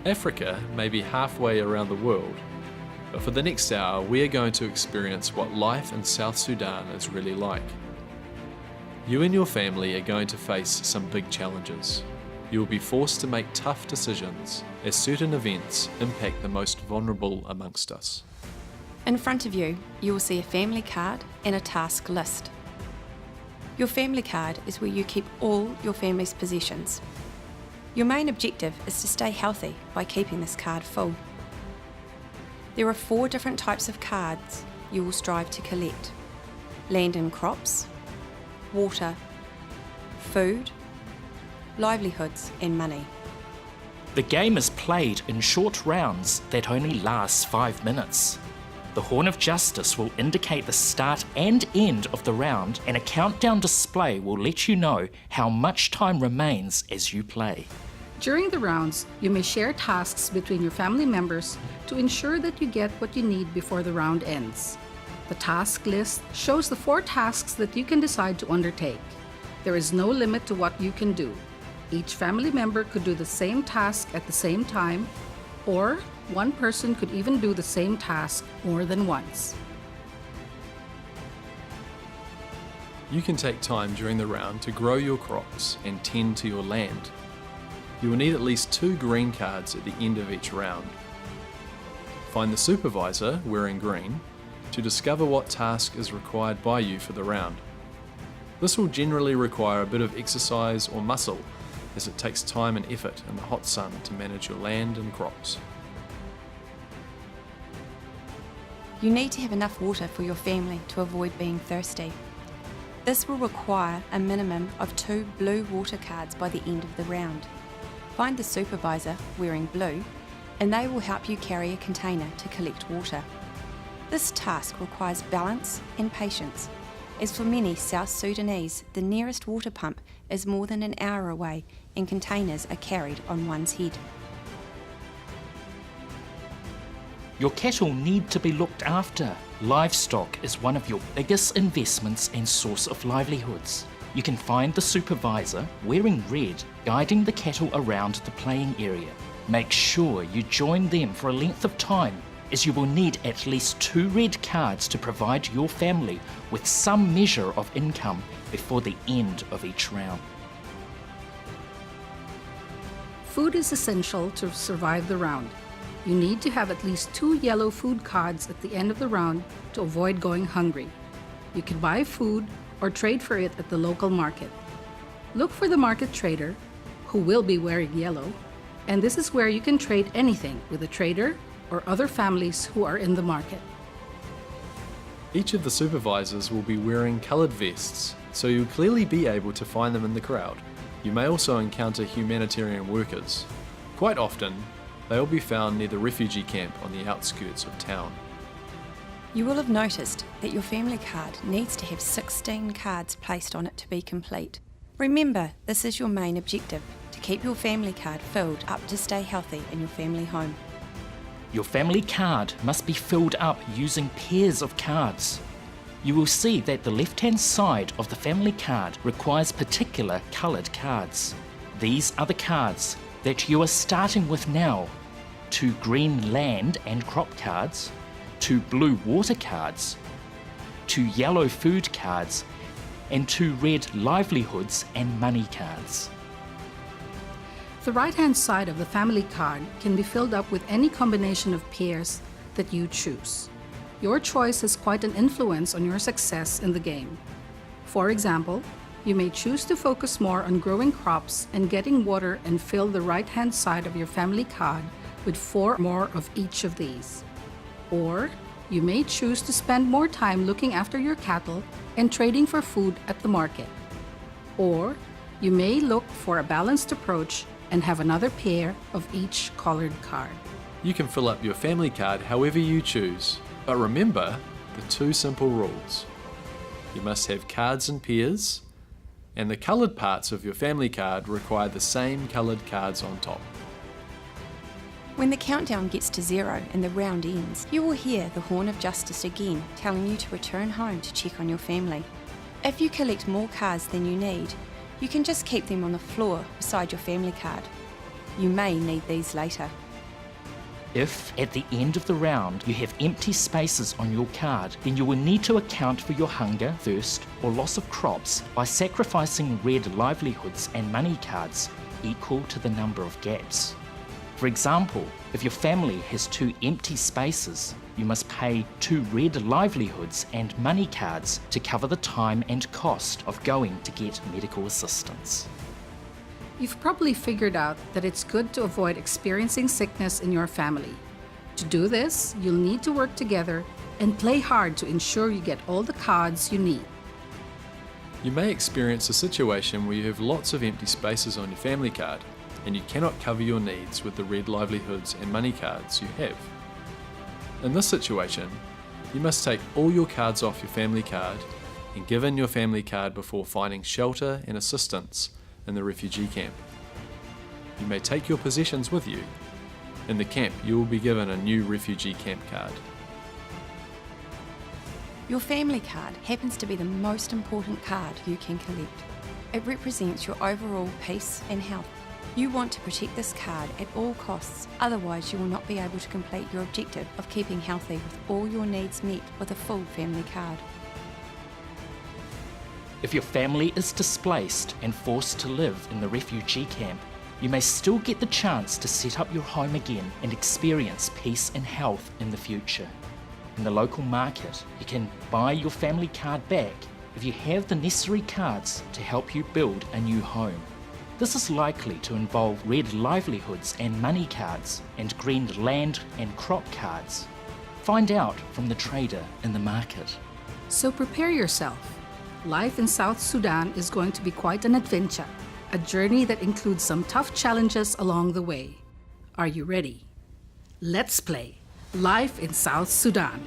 Africa may be halfway around the world, but for the next hour we are going to experience what life in South Sudan is really like. You and your family are going to face some big challenges. You will be forced to make tough decisions as certain events impact the most vulnerable amongst us. In front of you, you will see a family card and a task list. Your family card is where you keep all your family's possessions. Your main objective is to stay healthy by keeping this card full. There are 4 different types of cards you will strive to collect: land and crops, water, food, livelihoods and money. The game is played in short rounds that only last 5 minutes. The Horn of Justice will indicate the start and end of the round, and a countdown display will let you know how much time remains as you play. During the rounds, you may share tasks between your family members to ensure that you get what you need before the round ends. The task list shows the 4 tasks that you can decide to undertake. There is no limit to what you can do. Each family member could do the same task at the same time, or one person could even do the same task more than once. You can take time during the round to grow your crops and tend to your land. You will need at least 2 green cards at the end of each round. Find the supervisor, wearing green, to discover what task is required by you for the round. This will generally require a bit of exercise or muscle, as it takes time and effort in the hot sun to manage your land and crops. You need to have enough water for your family to avoid being thirsty. This will require a minimum of 2 blue water cards by the end of the round. Find the supervisor, wearing blue, and they will help you carry a container to collect water. This task requires balance and patience, as for many South Sudanese, the nearest water pump is more than an hour away and containers are carried on one's head. Your cattle need to be looked after. Livestock is one of your biggest investments and source of livelihoods. You can find the supervisor, wearing red, guiding the cattle around the playing area. Make sure you join them for a length of time, as you will need at least 2 red cards to provide your family with some measure of income before the end of each round. Food is essential to survive the round. You need to have at least 2 yellow food cards at the end of the round to avoid going hungry. You can buy food or trade for it at the local market. Look for the market trader, who will be wearing yellow, and this is where you can trade anything with a trader or other families who are in the market. Each of the supervisors will be wearing coloured vests, so you'll clearly be able to find them in the crowd. You may also encounter humanitarian workers. Quite often, they will be found near the refugee camp on the outskirts of town. You will have noticed that your family card needs to have 16 cards placed on it to be complete. Remember, this is your main objective, to keep your family card filled up to stay healthy in your family home. Your family card must be filled up using pairs of cards. You will see that the left-hand side of the family card requires particular coloured cards. These are the cards that you are starting with now: 2 green land and crop cards, 2 blue water cards, 2 yellow food cards, and 2 red livelihoods and money cards. The right-hand side of the family card can be filled up with any combination of pairs that you choose. Your choice has quite an influence on your success in the game. For example, you may choose to focus more on growing crops and getting water and fill the right-hand side of your family card with 4 more of each of these. Or you may choose to spend more time looking after your cattle and trading for food at the market. Or you may look for a balanced approach and have another pair of each colored card. You can fill up your family card however you choose, but remember the 2 simple rules. You must have cards in pairs, and the coloured parts of your family card require the same coloured cards on top. When the countdown gets to 0 and the round ends, you will hear the Horn of Justice again telling you to return home to check on your family. If you collect more cards than you need, you can just keep them on the floor beside your family card. You may need these later. If, at the end of the round, you have empty spaces on your card, then you will need to account for your hunger, thirst, or loss of crops by sacrificing red livelihoods and money cards equal to the number of gaps. For example, if your family has 2 empty spaces, you must pay 2 red livelihoods and money cards to cover the time and cost of going to get medical assistance. You've probably figured out that it's good to avoid experiencing sickness in your family. To do this, you'll need to work together and play hard to ensure you get all the cards you need. You may experience a situation where you have lots of empty spaces on your family card and you cannot cover your needs with the red livelihoods and money cards you have. In this situation, you must take all your cards off your family card and give in your family card before finding shelter and assistance in the refugee camp. You may take your possessions with you. In the camp, you will be given a new refugee camp card. Your family card happens to be the most important card you can collect. It represents your overall peace and health. You want to protect this card at all costs, otherwise you will not be able to complete your objective of keeping healthy with all your needs met with a full family card. If your family is displaced and forced to live in the refugee camp, you may still get the chance to set up your home again and experience peace and health in the future. In the local market, you can buy your family card back if you have the necessary cards to help you build a new home. This is likely to involve red livelihoods and money cards and green land and crop cards. Find out from the trader in the market. So prepare yourself. Life in South Sudan is going to be quite an adventure, a journey that includes some tough challenges along the way. Are you ready? Let's play Life in South Sudan.